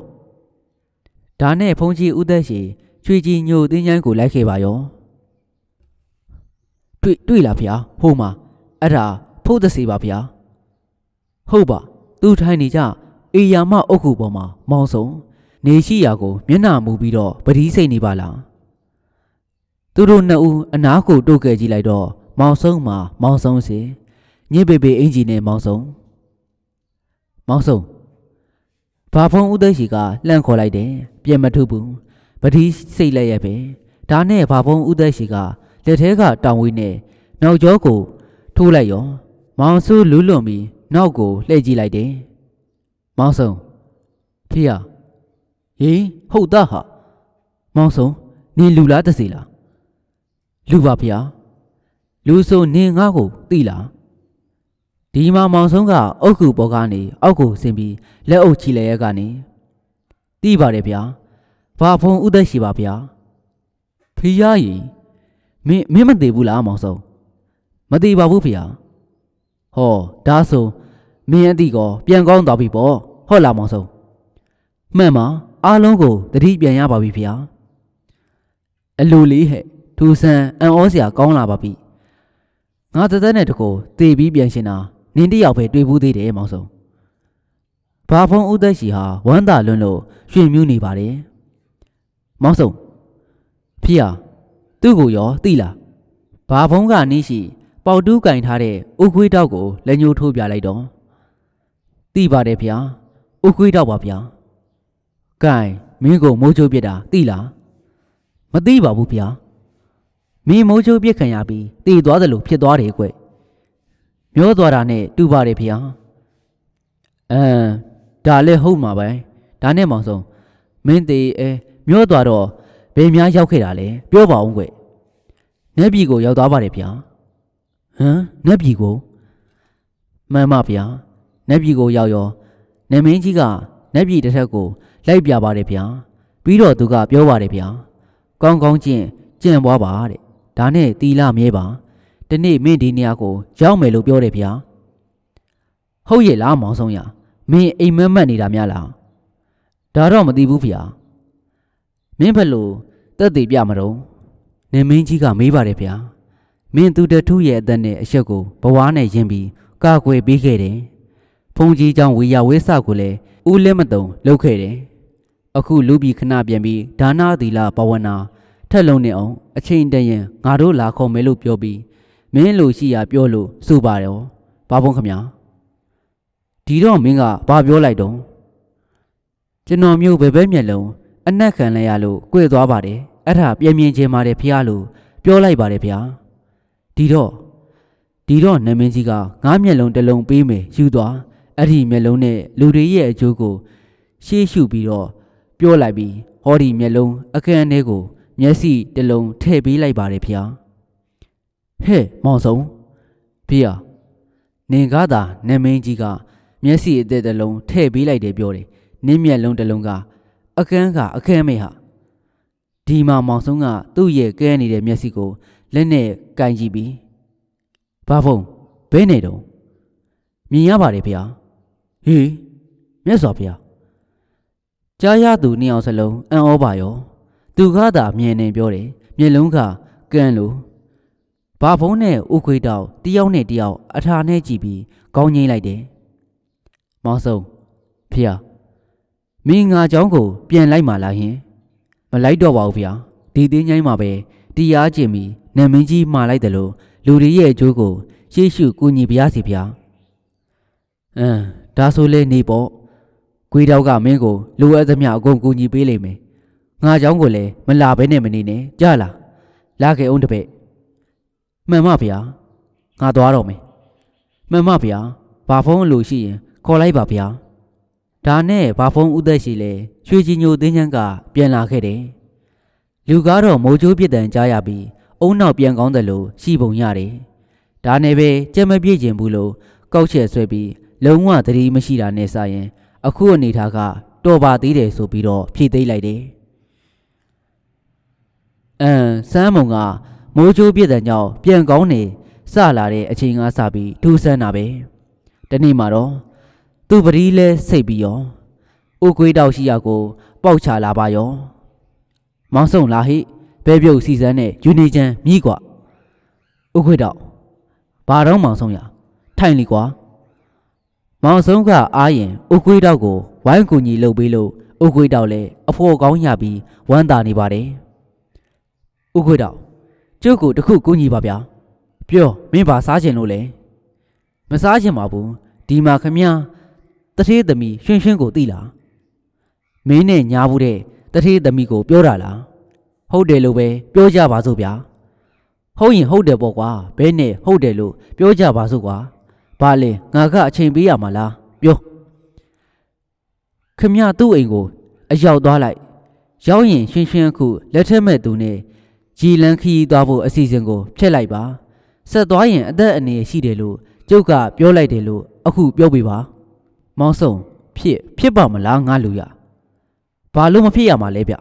ဒါနဲ့ဖုန်ကြီးဦးသက်ရှိချွေကြီးညိုတင်းချမ်းကိုလိုက်ခဲ့ပါရောတွေ့လားဗျာဟိုမှာအဲ့ဒါဖုတ်သစီပါဗျာဟုတ်ပါသူထိုင်နေကြအေယာမအုတ်ခုပေါ်မှာမောင်ဆုံးနေရှိရာကိုမျက်နှာမူပြီးတော့ပတိစိတ်နေပါလားသူတို့နှစ်ဦးအနားကိုတို့ခဲ့ကြည့်လိုက်တော့မောင်ဆုံးမှာမောင်ဆုံးစီညစ်ပေပေအင်ဂျီနဲ့မောင်ဆုံးဘာဖုံးဦးသိရှိကလှန့်ခေါ်လိုက်တယ်ပြန်မထုဘူးပတိစိတ်လက်ရပဲဒါနဲ့ဘာဖုံးဦးသိရှိကလက်ထဲကတောင်ဝေးနဲ့နောက်ကျောကိုထိုးလိုက်ရောမောင်ဆူလူးလွန်ပြီးနောက်ကိုလှည့်ကြည့်လိုက်တယ်မောင်ဆုံးဖေးဟေးဟုတ်သားဟာမောင်ဆုံးနေလူလားတစီလားလူပါဗျာလူဆိုနေငါ့ကိုသိလားဒီမှာမောင်ဆုံးကအုတ်ကူပေါ်ကနေအောက်ကိုဆင်းပြီးလက်အုပ်ချီလဲရကနေသိပါတယ်ဗျာဘာဖုံးဥသက်ရှိပါဗျာဖေးရီမင်းမသိဘူးလားမောင်ဆုံးမသိပါဘူးဗျာဟောဒါဆိုမင်းအတိကောပြန်ကောင်းသွားပြီပေါ့ဟုတ်လားမောင်ဆုံးမှန်ပါအားလုံးကိုတတိပြန်ရပါပြီဗျာအလိုလေးဟဲ့ထူဆန်းအံ့ဩစရာကောင်းလာပါပြီငါသက်နဲ့တကိုသေပြီးပြန်ရှင်တာနင်းတယောက်ပဲတွေ့ဘူးသေးတယ်မောင်ဆုံးဘာဖုံးဦးသက်ရှိဟာဝမ်းသာလွန်းလို့ရွှင်မြူးနေပါတယ်မောင်ဆုံးဖေးသူ့ကိုရောသိလားဘာဖုံးကနီးရှိပေါတူးကင်ထားတဲ့ဥခွေးတောက်ကိုလက်ညှိုးထိုးပြလိုက်တော့သိပါတယ်ဗျာဥခွေးတောက်ပါဗျာကဲမင်းကိုမိုးချိုးပြစ်တာသိလားမသိပါဘူးဗျာမင်းမိုးချိုးပြစ်ခံရပြီးတည်သွားသလိုဖြစ်သွားတယ်ကွမျောသွားတာနဲ့တူပါတယ်ဗျာဒါလည်းဟုတ်မှာပဲဒါနဲ့မောင်ဆုံးမင်းတည်မျောသွားတော့ဘယ်များရောက်ခဲ့တာလဲပြောပါဦးကွနတ်ပြည်ကိုရောက်သွားပါတယ်ဗျာနတ်ပြည်ကိုမှန်ပါဗျာနတ်ပြည်ကိုရောက်ရောနမင်းကြီးကနတ်ပြည်တစ်ထက်ကိုလိုက်ပြပါတယ်ဗျာပြီးတော့သူကပြောပါတယ်ဗျာကောင်းကောင်းကျင့်ပွားပါတဲ့ဒါနဲ့တီလာမြဲပါဒီနေ့မင်းဒီနေရာကိုရောက်မယ်လို့ပြောတယ်ဗျာဟုတ်ရဲ့လားမောင်ဆုံးရမင်းအိမ်မက်မက်နေတာများလားဒါတော့မသိဘူးဗျာမင်းဘယ်လိုတက်သေးပြမတော့နမင်းကြီးကမေးပါတယ်ဗျာမင်းသူတထုရဲ့အသက်နဲ့အရက်ကိုဘဝနဲ့ယဉ်ပြီးကာကွယ်ပေးခဲ့တယ်ဖုန်ကြီးကြောင့်ဝေယဝေးစကိုလည်းဦးလက်မတုံလုပ်ခဲ့တယ်အခုလူပြီးခဏပြန်ပြီးဒါနာသီလဘဝနာထက်လုံးနဲ့အောင်အချိန်တန်ရင်ငါတို့လာခေါ်မယ်လို့ပြောပြီးမင်းလိုရှိရာပြောလို့ဆိုပါတယ်ဘာဖုံးခမဒီတော့မင်းကဘာပြောလိုက်တော့ကျွန်တော်မျိုးဘယ်ဘက်မျက်လုံးအနက်ခံလိုက်ရလို့ကြွေသွားပါတယ်အဲ့ဒါပြင်းပြင်းချင်းပါတယ်ဖျားလို့ပြောလိုက်ပါတယ်ဗျာဒီတော့နမင်းကြီးကငါးမျက်လုံးတစ်လုံးပေးမယ်ယူသွားအဲ့ဒီမျက်လုံးနဲ့လူတွေရဲ့အကျိုးကိုရှေ့ရှုပြီးတော့ပြောလိုက်ပြီးဟောဒီမျက်လုံးအခန်းထဲကိုမျက်စိတစ်လုံးထည့်ပေးလိုက်ပါတယ်ဗျာဟဲ့မောင်ဆုံးဖေးနင်ကသာနမင်းကြီးကမျက်စိအသက်တစ်လုံးထည့်ပေးလိုက်တယ်ပြောတယ်နင်းမျက်လုံးတစ်လုံးကအခန်းမေဟာဒီမှာမောင်ဆုံးကသူ့ရဲ့ကဲနေတဲ့မျက်စိကိုလက်နဲ့ကင်ကြည့်ပြီးဘာဖုံးဘဲနေတော့မြင်ရပါတယ်ဗျာဟေးမြတ်စွာဘုရားကြားရသူနှစ်ယောက်စလုံးအံ့ဩပါရောသူကသာမြင်နေပြောတယ်မျက်လုံးကကန်းလို့ဘာဖုံးနဲ့ဥခွေးတောက်တယောက်နဲ့တယောက်အထာနဲ့ကြည့်ပြီးကောင်းငိမ့်လိုက်တယ်မောင်ဆုံးဖေးမင်းငါเจ้าကိုပြန်လိုက်မှလားဟင်မလိုက်တော့ပါဘူးဗျာဒီတင်းငိုင်းမှာပဲတရားကျင့်ပြီးနမင်းကြီးမှားလိုက်တယ်လို့လူတွေရဲ့အကျိုးကိုရှေ့ရှုကူညီပါရစေဗျာဒါဆိုလဲနေပေါ့ခွေးတောက်ကမင်းကိုလိုအပ်သမျှအကုန်ကူညီပေးလိမ့်မယ်ငါเจ้าကိုလည်းမလာဘဲနဲ့မနေနဲ့ကြားလားလာခဲ့အောင်တပည့်မှန်ပါဗျာငါသွားတော့မယ်မှန်ပါဗျာဘာဖုံးလို့ရှိရင်ခေါ်လိုက်ပါဗျာဒါနဲ့ဘာဖုံးဥသက်ရှိလဲရွှေကြီးညိုတင်းချမ်းကပြန်လာခဲ့တယ်လူကားတော့မိုးချိုးပြစ်ဒဏ်ကြားရပြီးအုံနောက်ပြန်ကောင်းတယ်လို့ရှိပုံရတယ်ဒါနဲ့ပဲကြက်မပြည့်ကျင်ဘူးလို့ကောက်ချက်ဆွဲပြီးလုံးဝသတိမရှိတာနဲ့စရင် အခုအနေထားကတော်ပါသေးတယ်ဆိုပြီးတော့ဖြေသိမ့်လိုက်တယ်စမ်းမုံကမိုးချိုးပြည့်တဲ့ကြောင့်ပြန်ကောင်းနေစလာတဲ့အချိန်ကစပြီးထူးဆန်းတာပဲတနေ့မှာတော့သူ့ပရီးလဲစိတ်ပြီးရောဥကွေးတောက်ရှိရကိုပေါက်ချလာပါရောမောင်ဆုံလာဟိဘဲပြုတ်စီစမ်းနဲ့ယူနေချမ်းမြည်ကွာဥကွေးတောက်ဘာတော့မောင်ဆုံရထိုင်လီကွာမောင်ဆုံးကအားရင်ဥကွေးတောက်ကိုဝိုင်းကူညီလုပ်ပေးလို့ဥကွေးတောက်လည်းအဖို့ကောင်းရပြီးဝမ်းသာနေပါတယ်ဥကွေးတောက်ကျုပ်ကိုတခုကူညီပါဗျာပြောမင်းဘာစားချင်လို့လဲမစားချင်ပါဘူးဒီမှာခမည်းတထေးသမီးရွှင်ရွှင်ကိုသိလားမင်းနဲ့ညာဘူးတဲ့တထေးသမီးကိုပြောတာလားဟုတ်တယ်လို့ပဲပြောကြပါစို့ဗျာဟုတ်ရင်ဟုတ်တယ်ပေါ့ကွာဘဲနဲ့ဟုတ်တယ်လို့ပြောကြပါစို့ကွာဘာလဲငါကအချိန်ပေးရမှာလားပြောခမည်းသူ့အိမ်ကိုအရောက်သွားလိုက်ရောက်ရင်ရွှင်ရွှင်အခုလက်ထက်မဲ့သူနဲ့ကြည်လန်းခီးသွားဖို့အစီအစဉ်ကိုဖျက်လိုက်ပါဆက်သွားရင်အသက်အန္တရာယ်ရှိတယ်လို့ကျုပ်ကပြောလိုက်တယ်လို့အခုပြောပြပါမောင်ဆုံဖြစ်ပါမလားငါလူရဘာလို့မဖြစ်ရမှာလဲဗျ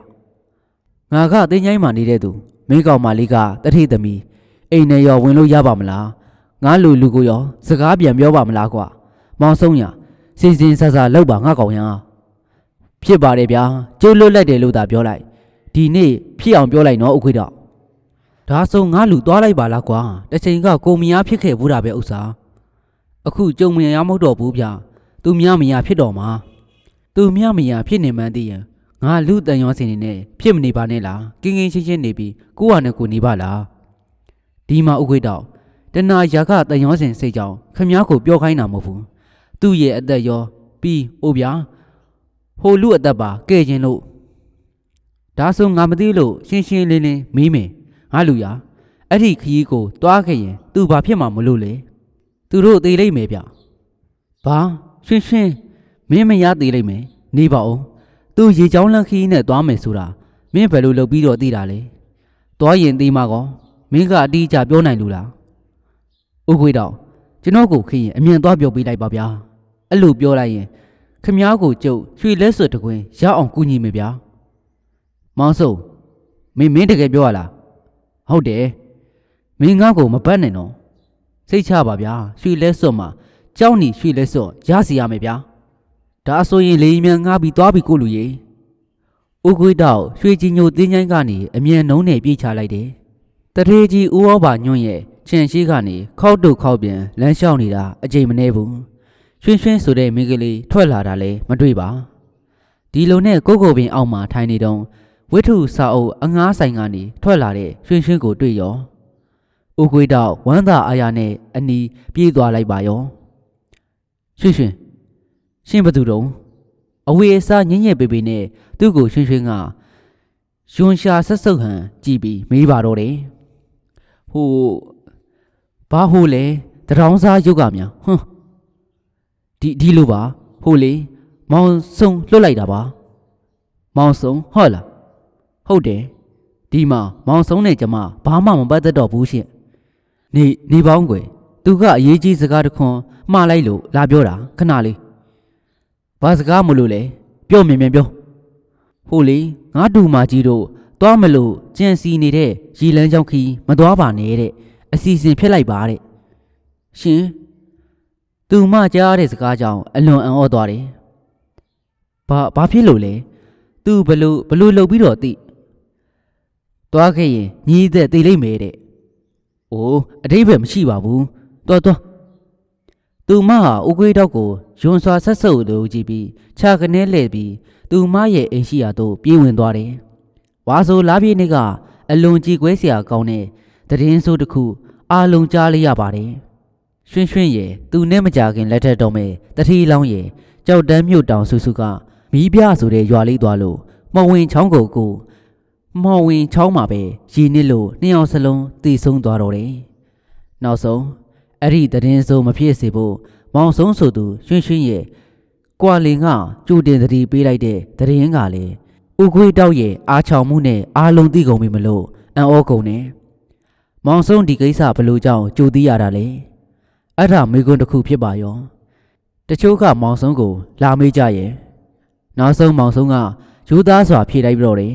ငါကတင်းချိုင်းမှနေတဲ့သူမင်းကောင်မလေးကတထေးသမီးအိမ်နဲ့ရောဝင်လို့ရပါမလားငါလူကိုရောစကားပြန်ပြောပါမလားကွာမောင်ဆုံးရစင်စင်ဆဆလောက်ပါငါကောင်ရဖြစ်ပါတယ်ဗျာကျုပ်လွတ်လိုက်တယ်လို့သာပြောလိုက်ဒီနေ့ဖြစ်အောင်ပြောလိုက်နော်ဥခွေတော့ဒါဆိုငါလူသွားလိုက်ပါလားကွာတစ်ချိန်ကကိုမယားဖြစ်ခဲ့ဘူးတာပဲဥစ္စာအခုကြုံမရမဟုတ်တော့ဘူးဗျသူများမယားဖြစ်တော့မှာသူများမယားဖြစ်နေမှန်းသိရင်ငါလူတန်ရောစင်နေနဲ့ဖြစ်မနေပါနဲ့လားကင်းကင်းရှင်းရှင်းနေပြီးကိုယ့်ဟာနဲ့ကိုနေပါလားဒီမှာဥခွေတော့တဏှာရာကတန်ရောစင်စိတ်ကြောင့်ခမည်းကိုပြောခိုင်းတာမဟုတ်ဘူးသူ့ရဲ့အသက်ရောပြီးအိုဗျာဟိုလူအသက်ပါကဲ့ခြင်းလို့ဒါဆိုငါမသိလို့ရှင်းရှင်းလင်းလင်းမေးမယ်ငါလူရအဲ့ဒီခရီးကိုတွားခဲ့ရင်သူဘာဖြစ်မှာမလို့လေသူတို့သေးလိမ့်မယ်ဗျဘာရှင်းရှင်းမင်းမရသေးလိမ့်မယ်နေပါဦးသူရေချောင်းလန့်ခရီးနဲ့တွားမယ်ဆိုတာမင်းဘယ်လိုလုပ်ပြီးတော့သိတာလဲတွားရင်သိမှာကောမင်းကအတီးအကျပြောနိုင်လို့လားဥခွေတော့ကျွန်တော်ကိုခရင်အမြန်သွားပြောပေးလိုက်ပါဗျာအဲ့လိုပြောလိုက်ရင်ခမည်းကိုကျုပ်ရွှေလဲဆွတ်တကွင်းရအောင်ကူညီမယ်ဗျာမောင်စုံမင်းတကယ်ပြောရလားဟုတ်တယ်မင်းငါ့ကိုမပတ်နဲ့နော်စိတ်ချပါဗျာရွှေလဲဆွတ်မှာကြောက်နေရွှေလဲဆွတ်ရစီရမယ်ဗျာဒါဆိုရင်လေမြန်ငါပြီးသွားပြီးကိုလူကြီးဥခွေတော့ရွှေကြီးညိုတင်းချိုင်းကနေအမြန်နှုံးနဲ့ပြေးချလိုက်တယ်တထေးကြီးဦးဩဘာညွန့်ရဲ့ချင်ရှိကနေခောက်တုတ်ခောက်ပြန်လမ်းလျှောက်နေတာအကြိမ်မနှဲဘူးရွှင်ရွှင်ဆိုတဲ့မိန်းကလေးထွက်လာတာလည်းမတွေ့ပါဒီလိုနဲ့ကိုပင်အောက်မှာထိုင်နေတော့ဝိထုစာအုပ်အငားဆိုင်ကနေထွက်လာတဲ့ရွှင်ရွှင်ကိုတွေ့ရောဥခွေတော့ဝမ်းသာအားရနဲ့အနီးပြေးသွားလိုက်ပါရောရွှင်ရွှင်ရှင်ဘသူတုံးအဝေးအစားညင်ညက်ပေပေနဲ့သူ့ကိုရွှင်ရွှင်ကယွန်ရှာဆက်ဆုပ်ဟန်ကြည့်ပြီးမေးပါတော့တယ်ဟိုဘာဟိုလဲတရောင်းစားရုပ်ကများဒီလိုပါဟိုလေမောင်စုံလွတ်လိုက်တာပါမောင်စုံဟုတ်လားဟုတ်တယ်ဒီမှာမောင်စုံနဲ့ကျမဘာမှမပတ်သက်တော့ဘူးရှင်နေပေါင်းကွယ်သူကအရေးကြီးစကားတခွန်းမှားလိုက်လို့လာပြောတာခဏလေးဘာစကားမလို့လဲပြောမြင်ပြောဟိုလေငါတူမကြီးတို့သွားမလို့ကြံစီနေတဲ့ရီလန်းချောင်းခီးမသွားပါနဲ့တဲ့အစီအစဉ်ဖြစ်လိုက်ပါတဲ့ရှင်သူမကြားတဲ့စကားကြောင့်အလွန်အံ့ဩသွားတယ်ဘာဖြစ်လို့လဲသူဘလို့လှုပ်ပြီးတော့သိသွားခဲ့ရင်ညီးသက်သိလိမ့်မယ်တဲ့အိုးအတိတ်ပဲမရှိပါဘူးသွားသူမဟာဥကွေးတောက်ကိုယွန်စွာဆက်ဆုပ်လို့ကြည့်ပြီးခြာကနေလှည့်ပြီးသူမရဲ့အိမ်ရှိရာသို့ပြေးဝင်သွားတယ်ဝါဆိုလာပြေးနေ့ကအလွန်ကြည်ကွဲစရာကောင်းတဲ့သတင်းဆိုးတစ်ခုအားလုံးကြားလိုက်ရပါတယ်ရွှင်ရွှင်ရဲ့သူနဲ့မကြခင်လက်ထက်တော်မဲ့တတိလောင်းရဲ့ကြောက်တန်းမြို့တောင်စုကမီးပြဆိုတဲ့ရွာလေးသွားလို့မော်ဝင်ချောင်းကိုမော်ဝင်ချောင်းမှာပဲရည်နစ်လို့နှစ်ယောက်စလုံးတည်ဆုံးသွားတော့တယ်နောက်ဆုံးအဲ့ဒီသတင်းဆိုးမဖြစ်စေဖို့မောင်ဆုံးဆိုသူရွှင်ရွှင်ရဲ့ကွာလင်ကကြိုတင်သတိပေးလိုက်တဲ့သတင်းကလည်းဥခွေးတောက်ရဲ့အားချောင်မှုနဲ့အားလုံးသိကုန်ပြီမလို့အံ့ဩကုန်တယ်မောင်ဆုံးဒီကိစ္စဘလို့ကြောင့်ကြိုသိရတာလဲအဲ့ဒါမိကွန်းတစ်ခုဖြစ်ပါရောတ ချို့ကမောင်ဆုံးကိုလာမေးကြရဲ့နောက်ဆုံးမောင်ဆုံးကယူသားစွာဖြေလိုက်ပြီးတော့တယ်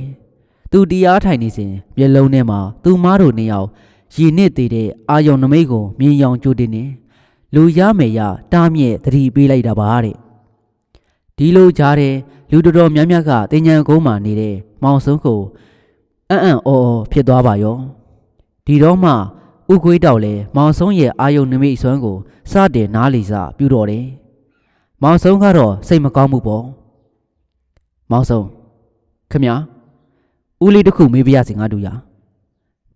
သူတရားထိုင်နေစဉ်မျက်လုံးထဲမှာသူမားတို့နှစ်ယောက်ရည်နစ်သေးတဲ့အာယုံနမိတ်ကိုမြင်ရောင်ကြိုတင်နေလူရမယ်ရတားမြဲသတိပေးလိုက်တာပါတဲ့ဒီလိုကြားတဲ့လူတော်တော်များများကတင်ញံကုန်းမှာနေတဲ့မောင်ဆုံးကိုအော်ဖြစ်သွားပါရောဒီတော့မှဥကွေးတောက်လဲမောင်ဆုံးရဲ့အာယုံနမိတ်စွမ်းကိုစတင်နားလီစာပြုတော်တယ်မောင်ဆုံးကတော့စိတ်မကောင်းမှုပေါ့မောင်ဆုံးခမဦးလေးတစ်ခုမေးပြရစီငါတို့ရ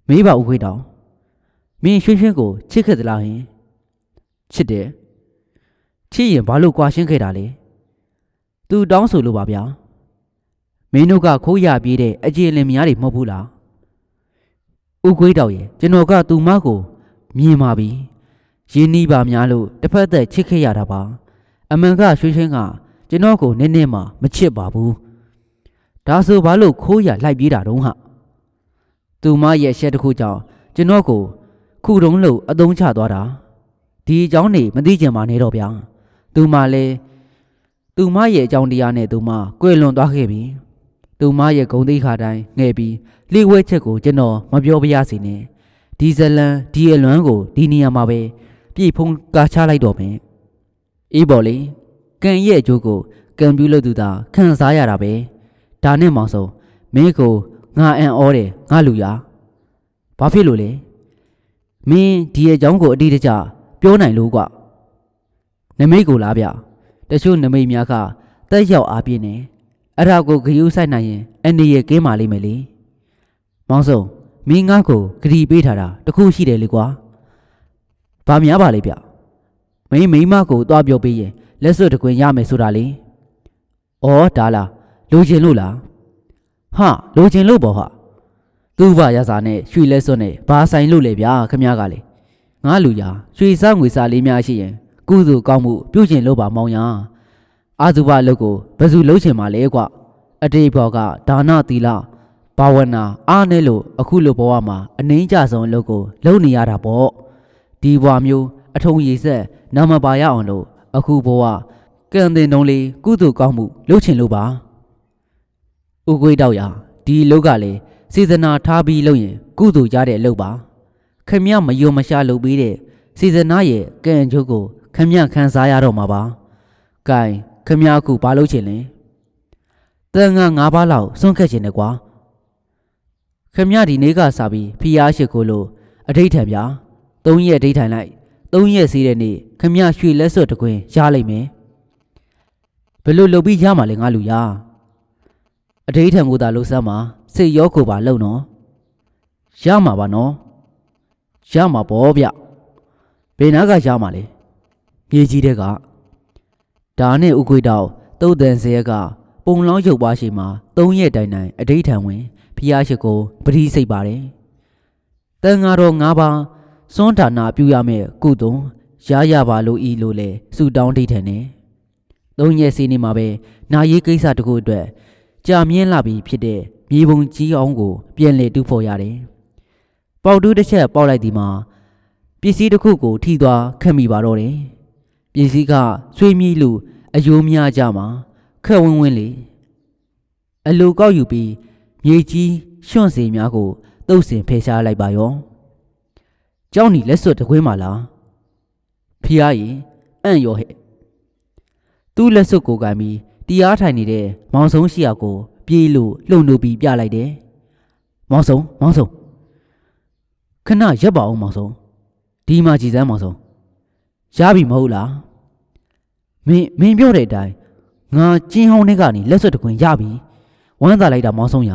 မေးပါဥခွေးတောင်မင်းရွှင်ကိုချစ်ခဲ့သလားဟင်ချစ်တယ်ချစ်ရင်ဘာလို့ကွာရှင်းခဲ့တာလဲသူတောင်းဆိုလို့ပါဗျာမင်းတို့ကခိုးရပြေးတဲ့အကျေလင်မယားတွေမဟုတ်ဘူးလားဥခွေးတောင်ရဲ့ကျွန်တော်ကသူမကိုမြင်ပါပြီရင်းနှီးပါများလို့တစ်ဖက်သက်ချစ်ခဲ့ရတာပါအမှန်ကရွှင်ကကျွန်တော်ကိုနည်းနည်းမှမချစ်ပါဘူးဒါဆိုဘာလို့ခိုးရလိုက်ပြေးတာတုံးဟာသူမရဲ့ရှက်တစ်ခုကြောင့်ကျွန်တော်ကိုခုတုံးလို့အသုံးချသွားတာဒီအကြောင်းနေမသိကြပါနဲ့တော့ဗျာသူမလည်းသူမရဲ့အကြောင်းတရားနဲ့သူမကွယ်လွန်သွားခဲ့ပြီသူမရဲ့ဂုဏ်သိက္ခာတိုင်းငဲ့ပြီးလှိဝဲချက်ကိုကျွန်တော်မပြောပြရစီနဲ့ဒီဇလန်ဒီအလွမ်းကိုဒီနေရာမှာပဲပြည့်ဖုံးကာချလိုက်တော့မယ်အေးပေါ်လေကံရဲ့အကျိုးကိုကံပြုလို့သူသာခံစားရတာပဲဒါနဲ့မောင်ဆုံးမင်းကိုငါအံ့ဩတယ်ငါလူရဘာဖြစ်လို့လဲမင်းဒီအကြောင်းကိုအတိအကျပြောနိုင်လို့ကွနမိတ်ကိုလားဗျတချို့နမိတ်များကတက်ရောက်အားပြင်းနေအဲ့ဒါကိုဂယုဆိုင်နိုင်ရင်အနေရကင်းပါလိမ့်မယ်လေမောင်ဆုံးမင်းငါ့ကိုဂရီပေးထားတာတခုရှိတယ်လေကွာဘာများပါလဲဗျမိမကိုသွားပြောပေးရင်လက်စွပ်တကွင်ရမယ်ဆိုတာလေဩဒါလားလိုချင်လို့လားဟာလိုချင်လို့ပေါ့ဟာသူ့ဘာရစာနဲ့ရွှေလက်စွပ်နဲ့ဘာဆိုင်လို့လဲဗျာခမည်းကလေငါလူရရွှေစားငွေစားလေးများရှိရင်ကုသိုလ်ကောင်းမှုပြုကျင်လို့ပါမောင်ရအာဇုဘအလုပ်ကိုဘယ်သူလုပ်ချင်မှာလဲကွအတိတ်ဘောကဒါနသီလဘာဝနာအားနဲ့လို့အခုလိုဘဝမှာအနှိမ့်ကြဆုံးအလုပ်ကိုလုပ်နေရတာပေါ့ဒီဘဝမျိုးအထုံရည်ဆက်နာမပါရအောင်လို့အခုဘဝကံတင်တုံးလေးကုသိုလ်ကောင်းမှုလုပ်ချင်လို့ပါဥကွေးတောက်ရဒီအလုပ်ကလည်းစေတနာထားပြီးလုပ်ရင်ကုသိုလ်ရတဲ့အလုပ်ပါခမရမယုံမရှာလုပ်ပြီးတဲ့စေတနာရဲ့ကံအကျိုးကိုခမရခံစားရတော့မှာပါ။ကဲခမရအခုဘာလုပ်ချင်လဲ။တန်ငါ9ပါးလောက်စွန့်ခက်ချင်တယ်ကွာ။ခမရဒီနေ့ကစားပြီးဖီးအားရှိခိုးလို့အဋိဌံဗျာ။3ရက်အဋိဌံလိုက်3ရက်စီးတဲ့နေ့ခမရရွှေလက်စွပ်တကွင်းရလိုက်မယ်။ဘယ်လိုလုပ်ပြီးရမှာလဲငါလူရ။အဋိဌံကိုသာလှုပ်စမ်းမှာစိတ်ရောကိုယ်ပါလုံနော်။ရမှာပါနော်။ရမှာပေါ့ဗျ။ဘယ်နာကရမှာလဲ။မြေကြီးတဲ့ကဒါနဲ့ဥကွေးတောက်တုတ်တန်စရဲကပုံလောင်းရုပ်ပွားရှိမှာ3ရက်တိုင်တိုင်အဋိဌံဝင်ဖျားရှိကိုပတိစိတ်ပါတယ်တန်ဃာတော်9ပါးစွန့်ဒါနာပြုရမယ်ကုသိုလ်ရပါလို့ဤလို့လေစုတောင်းဒိဋ္ဌံနဲ့3ရက်စီးနေမှာပဲနာရေးကိစ္စတခုအတွက်ကြာမြင့်လာပြီဖြစ်တဲ့မြေပုံကြီးအောင်ကိုပြန်လေတူဖို့ရတယ်ပေါက်တူးတစ်ချက်ပေါက်လိုက်ဒီမှာပစ္စည်းတစ်ခုကိုထိသွားခတ်မိပါတော့တယ်ပစ္စည်းကဆွေးမြည်လူအယိုးများကြမှာခက်ဝင်းဝင်းလေအလိုကောက်ယူပြီးမြေကြီးရွှွန့်စီများကိုတုပ်စင်ဖယ်ရှားလိုက်ပါရောเจ้าหนีလက်စွပ်တကွင်းပါလားဖျားရင်အံ့ရောဟဲ့သူ့လက်စွပ်ကိုကန်ပြီးတရားထိုင်နေတဲ့မောင်ဆုံးရှိရာကိုပြေးလို့လှုပ်နှုတ်ပြီးပြလိုက်တယ်မောင်ဆုံးခဏရက်ပါအောင်မောင်ဆုံးဒီမှာကြည်စမ်းမောင်ဆုံးရပြီမဟုတ်လားမင်းပြောတဲ့အတိုင်းငါကျင်းဟောင်းထဲကနေလက်စွပ်တကွင်ရပြီဝမ်းသာလိုက်တာမောင်ဆုံးရ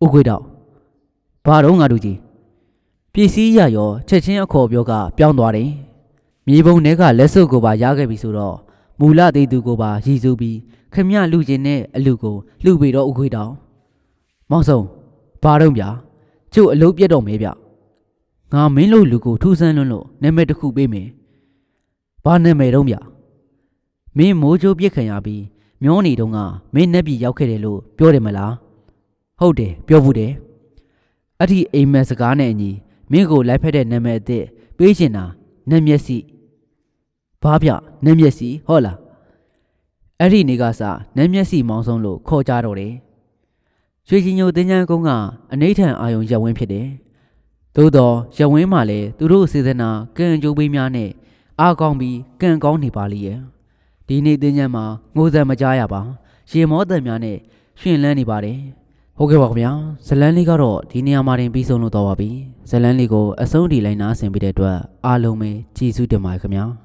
ဥခွေတော့ဘာတော့ငါတို့ကြီးပစ္စည်းရရောချက်ချင်းအခေါ်ပြောကပြောင်းသွားတယ်မြေပုံထဲကလက်စွပ်ကိုပါရခဲ့ပြီဆိုတော့မူလသေးသူကိုပါရည်စူးပြီးခမရလူချင်းနဲ့အလူကိုလှုပ်ပြီးတော့ဥခွေတော့မောင်ဆုံးဘာတော့ဗျာကျုပ်အလုပ်ပြတ်တော့မဲဗျငါမင်းတို့လူကိုထူးဆန်းလွန်းလို့နာမည်တစ်ခုပေးမယ်ဘာနာမည်တော့ဗျမင်းမိုးချိုးပြစ်ခံရပြီးမျောနေတုန်းကမင်းနှက်ပြည်ရောက်ခဲ့တယ်လို့ပြောတယ်မလားဟုတ်တယ်ပြောဘူးတယ်အဲ့ဒီအိမ်မက်စကားနဲ့အညီမင်းကိုလိုက်ဖက်တဲ့နာမည်အသစ်ပေးချင်တာနတ်မျက်စိဘ ဘာဗျနက်မျက်စီဟုတ်လားအဲ့ဒီနေကစနက်မျက်စီမောင်းဆုံးလို့ခေါ်ကြတော့တယ်ရွှေချင်းညိုတင်းချမ်းကုန်းကအနိဋ္ဌံအာယုံရက်ဝင်းဖြစ်တယ်သို့တော့ရက်ဝင်းမှာလည်းသူတို့စေစနာကံကြိုးပေးများနဲ့အားကောင်းပြီးကံကောင်းနေပါလိမ့်ရဲ့ဒီနေ့တင်းချမ်းမှာငိုစံမကြားရပါရေမောတံများနဲ့ရှင်လန်းနေပါတယ်ဟုတ်ကဲ့ပါခင်ဗျာဇလန်းလေးကတော့ဒီနေရာမှာတင်ပြီးဆုံးလို့တော့ပါပြီဇလန်းလေးကိုအဆုံးထိလိုက်နာဆင်ပြီးတဲ့အတွက်အားလုံးပဲကျေးဇူးတင်ပါတယ်ခင်ဗျာ